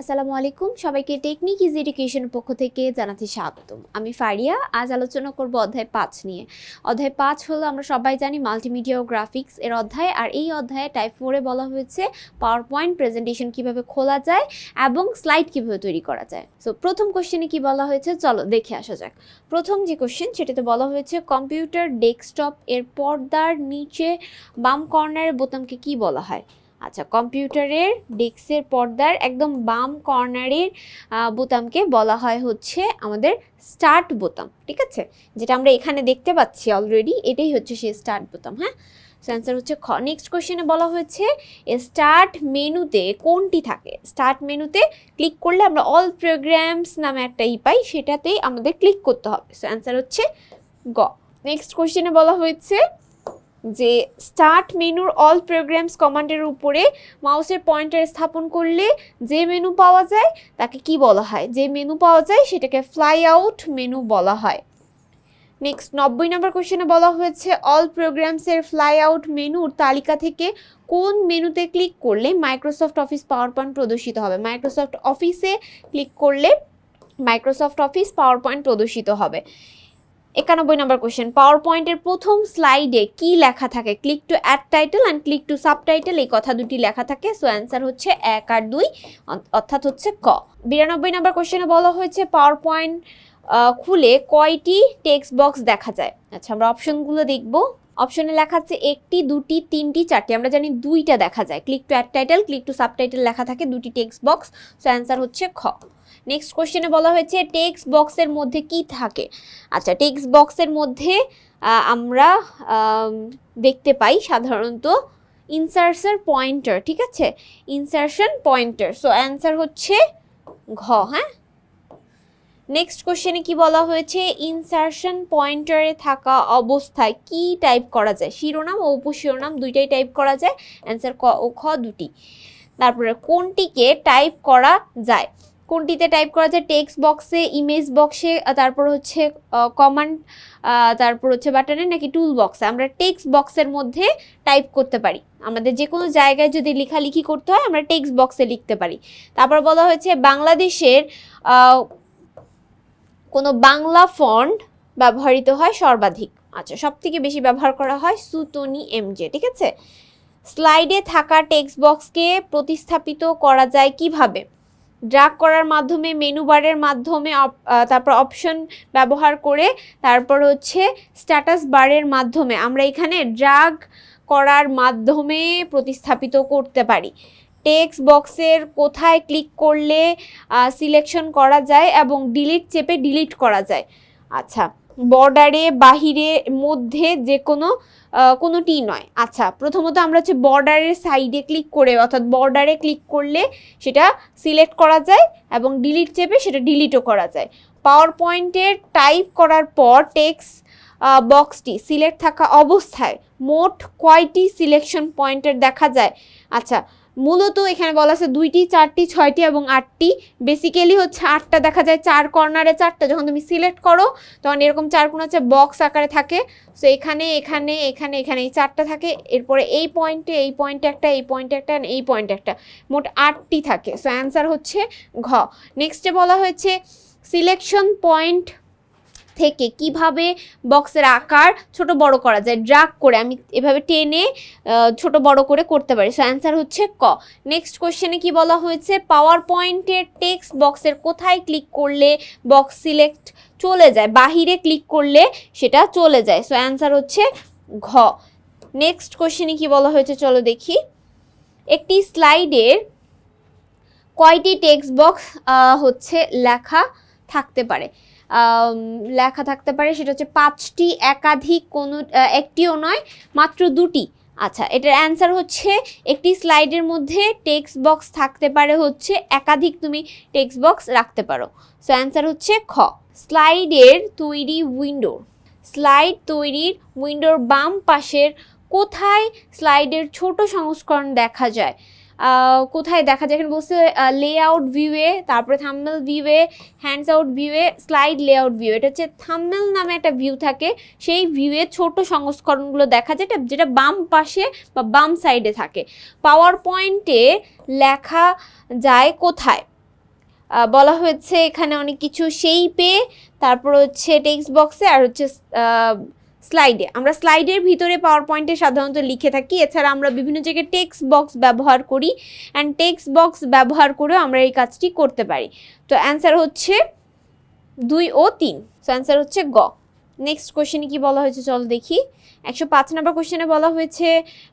আসসালামু আলাইকুম, সবাইকে টেকনিক ইজ এডুকেশন পক্ষ থেকে জানাচ্ছি স্বাগতম। আমি ফারিয়া। আজ আলোচনা করব অধ্যায় 5 নিয়ে। অধ্যায় 5 হলো আমরা সবাই জানি মাল্টিমিডিয়া ও গ্রাফিক্স এর অধ্যায়, আর এই অধ্যায়ে টাইপ 4 এ বলা হয়েছে পাওয়ার পয়েন্ট প্রেজেন্টেশন কিভাবে খোলা যায় এবং স্লাইড কিভাবে তৈরি করা যায়। সো প্রথম কোশ্চেনে কি বলা হয়েছে, চলো দেখে আসা যাক। প্রথম যে কোশ্চেন সেটাতে বলা হয়েছে কম্পিউটার ডেস্কটপ এর পর্দার নিচে বাম কর্নারের বোতামকে কি বলা হয়। আচ্ছা, কম্পিউটারের ডেস্কের পর্দার একদম বাম কর্নারের বোতামকে বলা হয় হচ্ছে আমাদের স্টার্ট বোতাম, ঠিক আছে, যেটা আমরা এখানে দেখতে পাচ্ছি অলরেডি, এটাই হচ্ছে সেই স্টার্ট বোতাম। হ্যাঁ, অ্যান্সার হচ্ছে খ। নেক্সট কোশ্চেনে বলা হয়েছে স্টার্ট মেনুতে কোনটি থাকে। স্টার্ট মেনুতে ক্লিক করলে আমরা অল প্রোগ্রামস নামে একটা পাই, সেটাতেই আমাদের ক্লিক করতে হবে। সো অ্যান্সার হচ্ছে গ। নেক্সট কোশ্চেনে বলা হয়েছে যে স্টার্ট মেনুর অল প্রোগ্রামস কমান্ডের উপরে মাউসের পয়েন্টার স্থাপন করলে যে মেনু পাওয়া যায় তাকে কি বলা হয়। যে মেনু পাওয়া যায় সেটাকে ফ্লাই আউট মেনু বলা হয়। নেক্সট 90 নম্বর কোশ্চেনে বলা হয়েছে অল প্রোগ্রামসের ফ্লাই আউট মেনুর তালিকা থেকে কোন মেনুতে ক্লিক করলে মাইক্রোসফট অফিস পাওয়ার পয়েন্ট প্রদর্শিত হবে। মাইক্রোসফট অফিসে ক্লিক করলে মাইক্রোসফট অফিস পাওয়ার পয়েন্ট প্রদর্শিত হবে। 91 নম্বর কোশ্চেন, পাওয়ার পয়েন্টের প্রথম স্লাইডে কি লেখা থাকে। Click to add title and click to subtitle, এই কথা দুটি লেখা থাকে। সো অ্যান্সার হচ্ছে 1 আর 2, অর্থাৎ হচ্ছে ক। 92 নম্বর কোশ্চেনে বলা হয়েছে পাওয়ার পয়েন্ট খুলে কয়টি টেক্সট বক্স দেখা যায়। আচ্ছা, আমরা অপশনগুলো দেখব। অপশনে লেখা আছে 1টি, 2টি, 3টি, 4টি। আমরা জানি 2টা দেখা যায়। Click to add title, click to subtitle লেখা থাকে 2টি টেক্সট বক্স। সো অ্যান্সার হচ্ছে খ। নেক্সট কোশ্চেনে বলা হয়েছে টেক্সট বক্সের মধ্যে কি থাকে। আচ্ছা, টেক্সট বক্সের মধ্যে আমরা দেখতে পাই সাধারণত ইনসার্শন পয়েন্টার, ঠিক আছে, ইনসার্শন পয়েন্টার। সো অ্যান্সার হচ্ছে ঘ। হ্যাঁ, নেক্সট কোশ্চেনে কি বলা হয়েছে ইনসার্শন পয়েন্টারে থাকা অবস্থায় কি টাইপ করা যায়। শিরোনাম ও উপশিরোনাম দুইটাই টাইপ করা যায়। অ্যান্সার ক ও খ দুটি। তারপরে কোনটিকে টাইপ করা যায়। কোনটিতে টাইপ করা যায়, টেক্সট বক্সে, ইমেজ বক্সে, তারপর হচ্ছে কমান্ড, তারপর হচ্ছে বাটনে, নাকি টুল বক্সে। আমরা টেক্সট বক্সের মধ্যে টাইপ করতে পারি। আমাদের যে কোনো জায়গায় যদি লেখালেখি করতে হয় আমরা টেক্সট বক্সে লিখতে পারি। তারপর বলা হয়েছে বাংলাদেশের কোনো বাংলা ফন্ট ব্যবহৃত হয় সর্বাধিক। আচ্ছা, সব থেকে বেশি ব্যবহার করা হয় সুতনি এমজে, ঠিক আছে। স্লাইডে থাকা টেক্সট বক্সকে প্রতিস্থাপিত করা যায় কিভাবে। ড্র্যাগ করার মাধ্যমে, মেনু বারের মাধ্যমে, তারপর অপশন ব্যবহার করে, তারপর হচ্ছে স্ট্যাটাস বারের মাধ্যমে। আমরা এখানে ড্র্যাগ করার মাধ্যমে প্রতিস্থাপিত করতে পারি। টেক্সট বক্সের কোথায় ক্লিক করলে সিলেকশন করা যায় এবং ডিলিট চেপে ডিলিট করা যায়। আচ্ছা, বর্ডারে, বাহিরে, মধ্যে, যে কোনোটি নয়। আচ্ছা, প্রথমত আমরা হচ্ছে বর্ডারের সাইডে ক্লিক করে, অর্থাৎ বর্ডারে ক্লিক করলে সেটা সিলেক্ট করা যায় এবং ডিলিট চেপে সেটা ডিলিটও করা যায়। পাওয়ার পয়েন্টের টাইপ করার পর টেক্সট বক্সটি সিলেক্ট থাকা অবস্থায় মোট কয়টি সিলেকশন পয়েন্টার দেখা যায়। আচ্ছা, মূলত এখানে বলা আছে 2টি, 4টি, 6টি এবং 8টি। বেসিক্যালি হচ্ছে 8টা দেখা যায়, 4 কর্নারে 4টা। যখন তুমি সিলেক্ট করো তখন এরকম 4 কোণ হচ্ছে বক্স আকারে থাকে। সো এখানে, এখানে, এখানে, এখানে এই 4টা থাকে। এরপরে এই পয়েন্টে, এই পয়েন্টে একটা, এই পয়েন্টে একটা, এই পয়েন্টে একটা, মোট 8টি থাকে। সো অ্যান্সার হচ্ছে ঘ। নেক্সটে বলা হয়েছে সিলেকশন পয়েন্ট থেকে কিভাবে বক্সের আকার ছোট বড় করা যায়। ড্র্যাগ করে আমি এভাবে টেনে ছোট বড় করে করতে পারি। সো অ্যান্সার হচ্ছে ক। নেক্সট কোশ্চেনে কি বলা হয়েছে পাওয়ার পয়েন্টের টেক্সট বক্সের কোথায় ক্লিক করলে বক্স সিলেক্ট চলে যায়। বাহিরে ক্লিক করলে সেটা চলে যায়। সো অ্যান্সার হচ্ছে ঘ। নেক্সট কোশ্চেনে কি বলা হয়েছে চলো দেখি। একটি স্লাইডের কয়টি টেক্সট বক্স হচ্ছে লেখা থাকতে পারে। সেটা হচ্ছে 5টি, একাধিক, কোনো একটিও নয়, মাত্র 2টি। আচ্ছা, এটার অ্যান্সার হচ্ছে একটি স্লাইডের মধ্যে টেক্সট বক্স থাকতে পারে হচ্ছে একাধিক, তুমি টেক্সট বক্স রাখতে পারো। সো অ্যান্সার হচ্ছে খ। স্লাইডের তৈরি উইন্ডো, স্লাইড তৈরির উইন্ডোর বাম পাশের কোথায় স্লাইডের ছোট সংস্করণ দেখা যায়। কোথায় দেখা যায়, এখানে বলছে লেআউট ভিউয়ে, তারপরে থাম্বনেল ভিউয়ে, হ্যান্ডস আউট ভিউয়ে, স্লাইড লেআউট ভিউ। এটা হচ্ছে থাম্বনেল নামে একটা ভিউ থাকে, সেই ভিউয়ে ছোট সংস্করণগুলো দেখা যায়, যেটা বাম পাশে বা বাম সাইডে থাকে। পাওয়ার পয়েন্টে লেখা যায় কোথায়। বলা হয়েছে এখানে অনেক কিছু শেইপে, তারপর হচ্ছে টেক্সট বক্সে, আর হচ্ছে স্লাইডে। আমরা স্লাইডের ভিতরে পাওয়ার পয়েন্টে সাধারণত লিখে থাকি, এছাড়া আমরা বিভিন্ন জায়গায় টেক্সট বক্স ব্যবহার করি, অ্যান্ড টেক্সট বক্স ব্যবহার করেও আমরা এই কাজটি করতে পারি। তো অ্যান্সার হচ্ছে 2 ও 3। সো অ্যান্সার হচ্ছে গ। নেক্সট কোশ্চেনে কি বলা হয়েছে চল দেখি। 105 নম্বর কোশ্চেনে বলা হয়েছে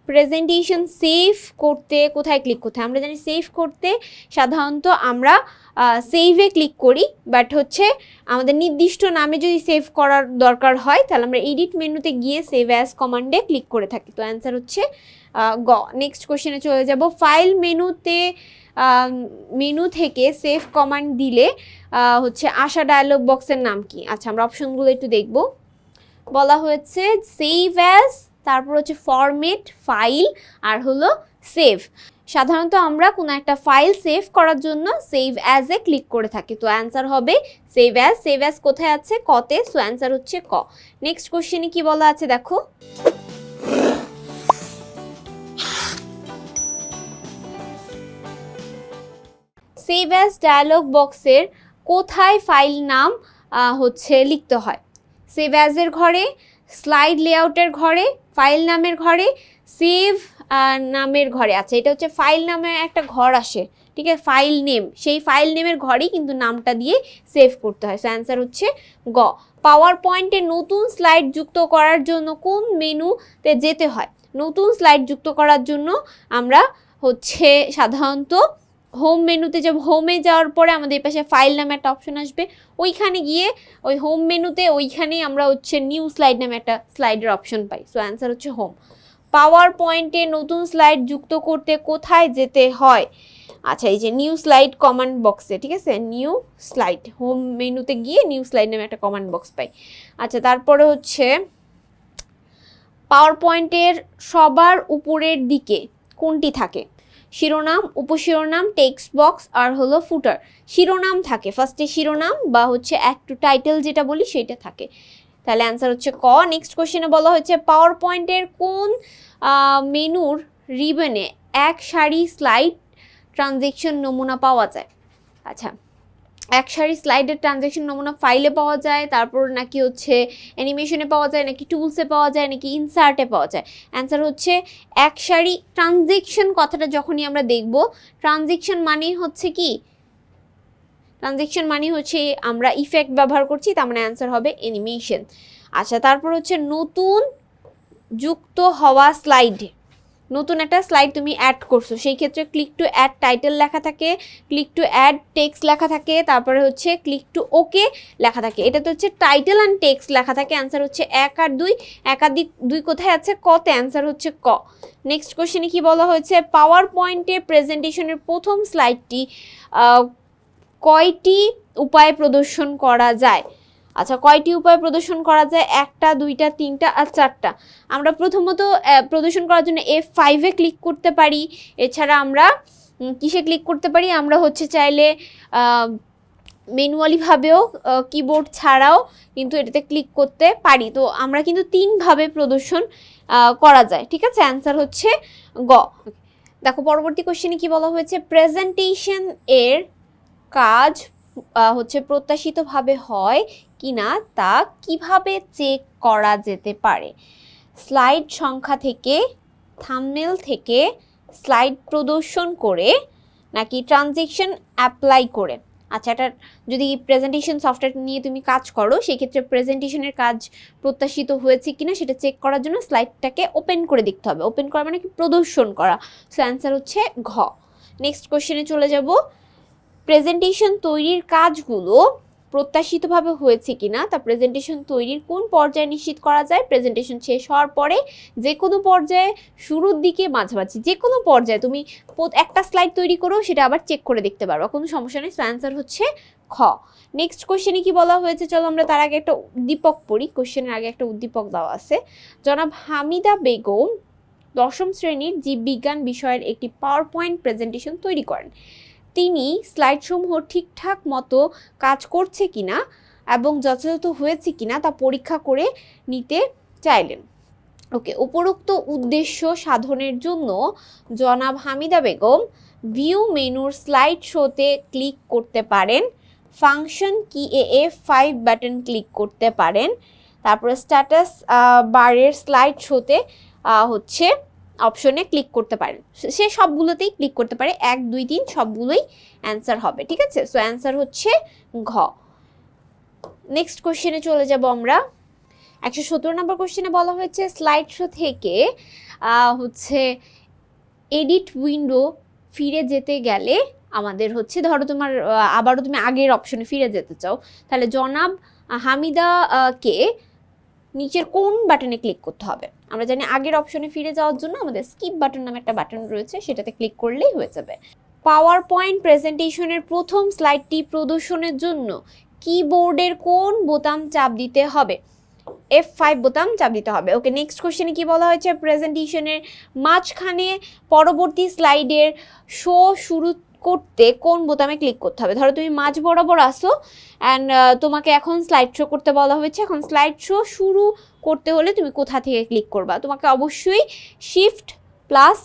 প্রেজেন্টেশন সেভ করতে কোথায় ক্লিক করতে। আমরা জানি সেভ করতে সাধারণত আমরা সেভে ক্লিক করি, বাট হচ্ছে আমাদের নির্দিষ্ট নামে যদি সেভ করার দরকার হয় তাহলে আমরা এডিট মেনুতে গিয়ে সেভ অ্যাজ কমান্ডে ক্লিক করে থাকি। তো অ্যান্সার হচ্ছে গ। নেক্সট কোশ্চেনে চলে যাব। ফাইল মেনু থেকে সেভ কমান্ড দিলে হচ্ছে আসা ডায়ালগ বক্সের নাম কি? আচ্ছা, আমরা অপশনগুলো একটু দেখব। বলা হয়েছে সেভ অ্যাজ, তারপর হচ্ছে ফরম্যাট, ফাইল, আর হলো সেভ। সাধারণত আমরা কোনো একটা ফাইল সেভ করার জন্য সেভ অ্যাজে ক্লিক করে থাকি। তো অ্যান্সার হবে সেভ অ্যাজ। সেভ অ্যাজ কোথায় আছে? কতে। সো অ্যান্সার হচ্ছে ক। নেক্সট কোশ্চেনে কি বলা আছে দেখো। সেভ অ্যাজ ডায়ালগ বক্সের কোথায় ফাইল নাম হচ্ছে লিখতে হয়? সেভ অ্যাজের ঘরে, স্লাইড লেআউটের ঘরে, ফাইল নামের ঘরে, সেভ নামের ঘরে। আচ্ছা, এটা হচ্ছে ফাইল নামের একটা ঘর আসে, ঠিক আছে, ফাইল নেম। সেই ফাইল নেমের ঘরেই কিন্তু নামটা দিয়ে সেভ করতে হয়। সো অ্যান্সার হচ্ছে গ। পাওয়ার পয়েন্টে নতুন স্লাইড যুক্ত করার জন্য কোন মেনুতে যেতে হয়? নতুন স্লাইড যুক্ত করার জন্য আমরা হচ্ছে সাধারণত হোম মেনুতে যাব। হোমে যাওয়ার পরে আমাদের পাশে ফাইল নামে একটা অপশন আসবে, ওইখানে গিয়ে ওই হোম মেনুতে ওইখানেই আমরা হচ্ছে নিউ স্লাইড নামে একটা স্লাইডের অপশন পাই। সো অ্যান্সার হচ্ছে হোম। পাওয়ার পয়েন্টে নতুন স্লাইড যুক্ত করতে কোথায় যেতে হয়? আচ্ছা, এই যে নিউ স্লাইড কমান্ড বক্সে, ঠিক আছে, নিউ স্লাইড, হোম মেনুতে গিয়ে নিউ স্লাইড নামে একটা কমান্ড বক্স পাই। আচ্ছা, তারপরে হচ্ছে পাওয়ার পয়েন্টের সবার উপরের দিকে কোনটি থাকে? শিরোনাম, উপশিরোনাম, টেক্সট বক্স, আর হলো ফুটার। শিরোনাম থাকে, ফার্স্টে শিরোনাম বা হচ্ছে একটু টাইটেল যেটা বলি সেটা থাকে। তাহলে অ্যান্সার হচ্ছে ক। নেক্সট কোশ্চেনে বলা হয়েছে পাওয়ার পয়েন্টের কোন মেনুর রিবনে এক সারি স্লাইড ট্রানজেকশন নমুনা পাওয়া যায়? আচ্ছা, এক সারি স্লাইডের ট্রানজেকশন নমুনা ফাইলে পাওয়া যায়, তারপর নাকি হচ্ছে অ্যানিমেশনে পাওয়া যায়, নাকি টুলসে পাওয়া যায়, নাকি ইনসার্টে পাওয়া যায়? অ্যান্সার হচ্ছে এক সারি। ট্রানজেকশন কথাটা যখনই আমরা দেখব, ট্রানজেকশন মানে হচ্ছে কি? ট্রানজেকশন মানে হচ্ছে আমরা ইফেক্ট ব্যবহার করছি, তার মানে অ্যান্সার হবে অ্যানিমেশন। আচ্ছা, তারপর হচ্ছে নতুন যুক্ত হওয়া স্লাইড, নতুন একটা স্লাইড তুমি অ্যাড করছো, সেই ক্ষেত্রে ক্লিক টু অ্যাড টাইটেল লেখা থাকে, ক্লিক টু অ্যাড টেক্সট লেখা থাকে, তারপরে হচ্ছে ক্লিক টু ওকে লেখা থাকে। এটাতে হচ্ছে টাইটেল অ্যান্ড টেক্সট লেখা থাকে। অ্যান্সার হচ্ছে 1 আর 2। একাধিক 2 কোথায় আছে? কতে। অ্যান্সার হচ্ছে ক। নেক্সট কোশ্চেনে কি বলা হয়েছে? পাওয়ার পয়েন্টে প্রেজেন্টেশনের প্রথম স্লাইডটি কয়টি উপায়ে প্রদর্শন করা যায়? আচ্ছা, কয়টি উপায় প্রদর্শন করা যায়? 1টা, 2টা, 3টা আর 4টা। আমরা প্রথমত প্রদর্শন করার জন্য F5-এ ক্লিক করতে পারি। এছাড়া আমরা কিসে ক্লিক করতে পারি? আমরা হচ্ছে চাইলে ম্যানুয়ালিভাবেও কিবোর্ড ছাড়াও কিন্তু এটাতে ক্লিক করতে পারি। তো আমরা কিন্তু 3ভাবে প্রদর্শন করা যায়, ঠিক আছে। অ্যান্সার হচ্ছে গ। দেখো পরবর্তী কোশ্চেনে কি বলা হয়েছে? প্রেজেন্টেশন এর কাজ হচ্ছে প্রত্যাশিতভাবে হয় কিনা তা কিভাবে চেক করা যেতে পারে? স্লাইড সংখ্যা থেকে, থাম্বনেল থেকে, স্লাইড প্রদর্শন করে, নাকি ট্রানজেকশন অ্যাপ্লাই করে? আচ্ছা, এটা যদি প্রেজেন্টেশন সফটওয়্যার নিয়ে তুমি কাজ করো, সেক্ষেত্রে প্রেজেন্টেশনের কাজ প্রত্যাশিত হয়েছে কিনা সেটা চেক করার জন্য স্লাইডটাকে ওপেন করে দেখতে হবে। ওপেন করা মানে কি? প্রদর্শন করা। সো অ্যান্সার হচ্ছে ঘ। নেক্সট কোশ্চেনে চলে যাব। প্রেজেন্টেশন তৈরির কাজগুলো প্রত্যাশিতভাবে হয়েছে কিনা তা প্রেজেন্টেশন তৈরির কোন পর্যায়ে নিশ্চিত করা যায়? প্রেজেন্টেশন শেষ হওয়ার পরে, যে কোনো পর্যায়ে, শুরুর দিকে, মাঝামাঝি, যে কোনো পর্যায়ে তুমি একটা স্লাইড তৈরি করো, সেটা আবার চেক করে দেখতে পারবা, কোনো সমস্যা নেই। অ্যান্সার হচ্ছে খ। নেক্সট কোশ্চেনে কি বলা হয়েছে? চলো আমরা তার আগে একটা উদ্দীপক পড়ি। কোশ্চেনের আগে একটা উদ্দীপক দেওয়া আছে। জনাব হামিদা বেগম 10ম শ্রেণীর জীববিজ্ঞান বিষয়ের একটি পাওয়ার পয়েন্ট প্রেজেন্টেশন তৈরি করেন। তিনি স্লাইডসমূহ ঠিকঠাক মতো কাজ করছে কিনা এবং যথাযথ হয়েছে কিনা তা পরীক্ষা করে নিতে চাইলেন। ওকে, উপরোক্ত উদ্দেশ্য সাধনের জন্য জনাব হামিদা বেগম ভিউ মেনুর স্লাইড শোতে ক্লিক করতে পারেন, ফাংশন কি F5 বাটন ক্লিক করতে পারেন, তারপরে স্ট্যাটাস বারের স্লাইড শোতে হচ্ছে অপশনে ক্লিক করতে পারেন। সে সবগুলোতেই ক্লিক করতে পারে, 1 2 3 সবগুলোই অ্যান্সার হবে, ঠিক আছে। সো অ্যান্সার হচ্ছে ঘ। নেক্সট কোশ্চেনে চলে যাব আমরা। 117 নম্বর কোশ্চেনে বলা হয়েছে স্লাইড শো থেকে হচ্ছে এডিট উইন্ডো ফিরে যেতে গেলে আমাদের হচ্ছে, ধরো তোমার আবারও তুমি আগের অপশনে ফিরে যেতে চাও, তাহলে জনাব হামিদা কে নিচের কোন বাটনে ক্লিক করতে হবে? আমরা জানি আগের অপশনে ফিরে যাওয়ার জন্য আমাদের স্কিপ বাটন নামে একটা বাটন রয়েছে, সেটাতে ক্লিক করলেই হয়ে যাবে। পাওয়ার পয়েন্ট প্রেজেন্টেশনের প্রথম স্লাইডটি প্রদর্শনের জন্য কিবোর্ডের কোন বোতাম চাপ দিতে হবে? F5 বোতাম চাপ দিতে হবে। ওকে, নেক্সট কোশ্চেনে কি বলা হয়েছে? প্রেজেন্টেশনের মাঝখানে পরবর্তী স্লাইডের শো শুরু করতে কোন বোতামে ক্লিক করতে হবে? ধরো তুমি মাঝ বরাবর আসো অ্যান্ড তোমাকে এখন স্লাইড শো করতে বলা হয়েছে। এখন স্লাইড শো শুরু করতে হলে তুমি কোথা থেকে ক্লিক করবা? তোমাকে অবশ্যই শিফট প্লাস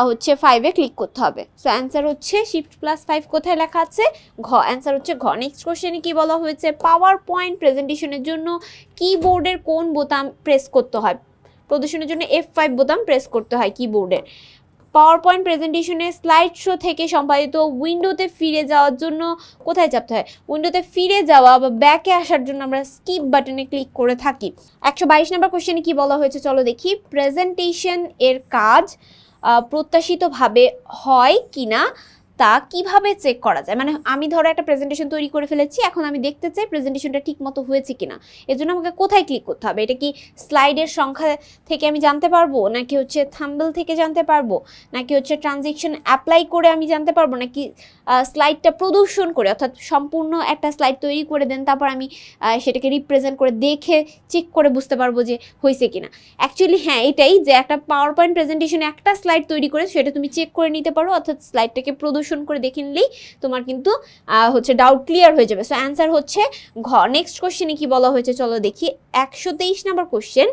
হচ্ছে 5-এ ক্লিক করতে হবে। সো অ্যান্সার হচ্ছে শিফট প্লাস 5 কোথায় লেখা আছে? ঘ। অ্যান্সার হচ্ছে ঘ। নেক্সট কোশ্চেনে কি বলা হয়েছে? পাওয়ার পয়েন্ট প্রেজেন্টেশনের জন্য কিবোর্ডের কোন বোতাম প্রেস করতে হয়? প্রদর্শনের জন্য F5 বোতাম প্রেস করতে হয় কিবোর্ডের। পাওয়ার পয়েন্ট প্রেজেন্টেশনের স্লাইড শো থেকে সম্পাদিত উইন্ডোতে ফিরে যাওয়ার জন্য কোথায় চাপতে হয়? উইন্ডোতে ফিরে যাওয়া বা ব্যাকে আসার জন্য আমরা স্কিপ বাটনে ক্লিক করে থাকি। 122 নম্বর কোশ্চেনে কি বলা হয়েছে চলো দেখি। প্রেজেন্টেশন এর কাজ প্রত্যাশিতভাবে হয় কিনা তা কিভাবে চেক করা যায়? মানে আমি ধরো একটা প্রেজেন্টেশন তৈরি করে ফেলেছি, এখন আমি দেখতে চাই প্রেজেন্টেশনটা ঠিক মতো হয়েছে কিনা। এর জন্য আমাকে কোথায় ক্লিক করতে হবে? এটা কি স্লাইডের সংখ্যা থেকে আমি জানতে পারবো, নাকি হচ্ছে থাম্বনেল থেকে জানতে পারবো, নাকি হচ্ছে ট্রানজেকশন অ্যাপ্লাই করে আমি জানতে পারবো, নাকি স্লাইডটা প্রদর্শন করে, অর্থাৎ সম্পূর্ণ একটা স্লাইড তৈরি করে দেন তারপর আমি সেটাকে রিপ্রেজেন্ট করে দেখে চেক করে বুঝতে পারবো যে হয়েছে কিনা? অ্যাকচুয়ালি হ্যাঁ, এটাই যে একটা পাওয়ার পয়েন্ট প্রেজেন্টেশনে একটা স্লাইড তৈরি করে সেটা তুমি চেক করে নিতে পারো, অর্থাৎ স্লাইডটাকে প্রদর্শন করে দেখে নিলেই তোমার কিন্তু হচ্ছে ডাউট ক্লিয়ার হয়ে যাবে। সো অ্যান্সার হচ্ছে ঘ। নেক্সট কোশ্চেনে কি বলা হয়েছে চলো দেখি। 123 নম্বর কোশ্চেন।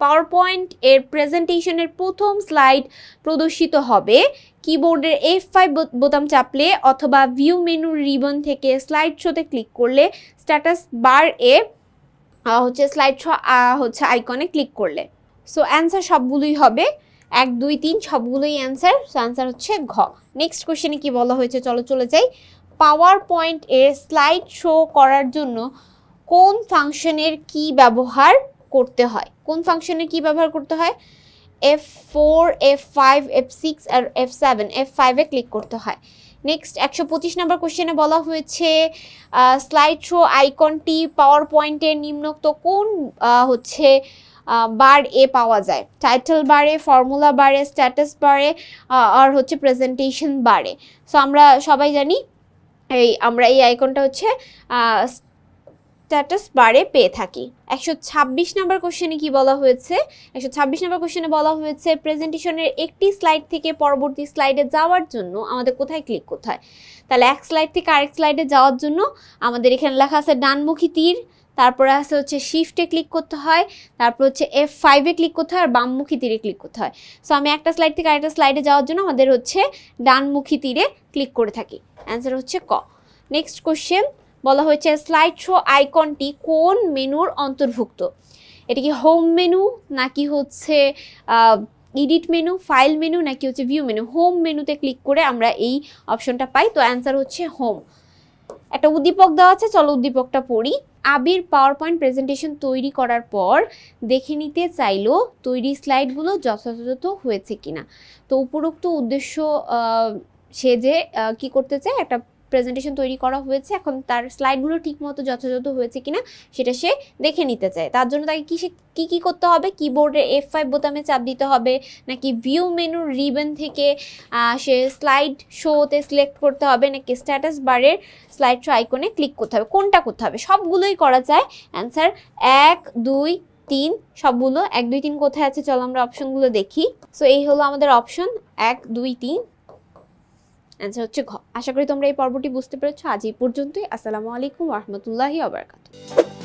পাওয়ার পয়েন্ট এর প্রেজেন্টেশনের প্রথম স্লাইড প্রদর্শিত হবে কিবোর্ডের F5 বোতাম চাপলে অথবা ভিউ মেনু রিবন থেকে স্লাইড শোতে ক্লিক করলে, স্ট্যাটাস বার এ হচ্ছে স্লাইড শো হচ্ছে আইকনে ক্লিক করলে। সো অ্যান্সার সবগুলোই হবে, 1 2 3 সবগুলোই অ্যান্সার। সো অ্যান্সার হচ্ছে ঘ। নেক্সট কোশ্চেনে কি বলা হয়েছে চলো চলে যাই। পাওয়ার পয়েন্ট এর স্লাইড শো করার জন্য কোন ফাংশনের কি ব্যবহার করতে হয়? কোন ফাংশনের কি ব্যবহার করতে হয়? F4 F5 F6 আর F7, F5-এ ক্লিক করতে হয়। নেক্সট 125 নম্বর কোশ্চেনে বলা হয়েছে স্লাইড শো আইকনটি পাওয়ার পয়েন্টের নিম্নোক্ত কোন হচ্ছে বার এ পাওয়া যায়? টাইটেল বারে, ফর্মুলা বারে, স্ট্যাটাস বারে আর হচ্ছে প্রেজেন্টেশন বারে। সো আমরা সবাই জানি আমরা এই আইকনটা হচ্ছে স্ট্যাটাস বারে পেয়ে থাকি। 126 নম্বর কোশ্চেনে কি বলা হয়েছে? 126 নম্বর কোশ্চেনে বলা হয়েছে প্রেজেন্টেশনের একটি স্লাইড থেকে পরবর্তী স্লাইডে যাওয়ার জন্য আমাদের কোথায় ক্লিক করতে হয়? তাহলে এক স্লাইড থেকে আরেক স্লাইডে যাওয়ার জন্য আমাদের এখানে লেখা আছে ডানমুখী তীর, তারপরে আছে হচ্ছে শিফটে ক্লিক করতে হয়, তারপর হচ্ছে F5-এ ক্লিক করতে হয় আর বামমুখী তীরে ক্লিক করতে হয়। সো আমি একটা স্লাইড থেকে আরেকটা স্লাইডে যাওয়ার জন্য আমাদের হচ্ছে ডানমুখী তীরে ক্লিক করে থাকি। অ্যান্সার হচ্ছে ক। নেক্সট কোশ্চেন বলা হয়েছে স্লাইড শো আইকনটি কোন মেনুর অন্তর্ভুক্ত? এটা কি হোম মেনু, নাকি হচ্ছে এডিট মেনু, ফাইল মেনু, নাকি হচ্ছে ভিউ মেনু? হোম মেনুতে ক্লিক করে আমরা এই অপশনটা পাই। তো অ্যান্সার হচ্ছে হোম। একটা উদ্দীপক দেওয়া আছে, চলো উদ্দীপকটা পড়ি। আবির পাওয়ার পয়েন্ট প্রেজেন্টেশন তৈরি করার পর দেখে নিতে চাইলো তৈরি স্লাইডগুলো যথাযথ হয়েছে কিনা। তো উপরোক্ত উদ্দেশ্য সে যে কি করতে চায়, একটা প্রেজেন্টেশন তৈরি করা হয়েছে, এখন তার স্লাইডগুলো ঠিকমতো যথাযথ হয়েছে কিনা সেটা সে দেখে নিতে চায়। তার জন্য তাকে কি করতে হবে? কিবোর্ডের F5 বোতামে চাপ দিতে হবে, নাকি ভিউ মেনুর রিবন থেকে সে স্লাইড শোতে সিলেক্ট করতে হবে, নাকি স্ট্যাটাস বারের স্লাইড শো আইকনে ক্লিক করতে হবে? কোনটা করতে হবে? সবগুলোই করা যায়। অ্যান্সার 1 2 3 সবগুলো। 1 2 3 কোথায় আছে চলো আমরা অপশনগুলো দেখি। সো এই হলো আমাদের অপশন 1 2 3। অ্যান্সার হচ্ছে ঘ। আশা করি তোমরা এই পর্বটি বুঝতে পেরেছো। আজ এই পর্যন্তই। আসসালামু আলাইকুম ওয়া রাহমাতুল্লাহি ওয়া বারাকাতুহু।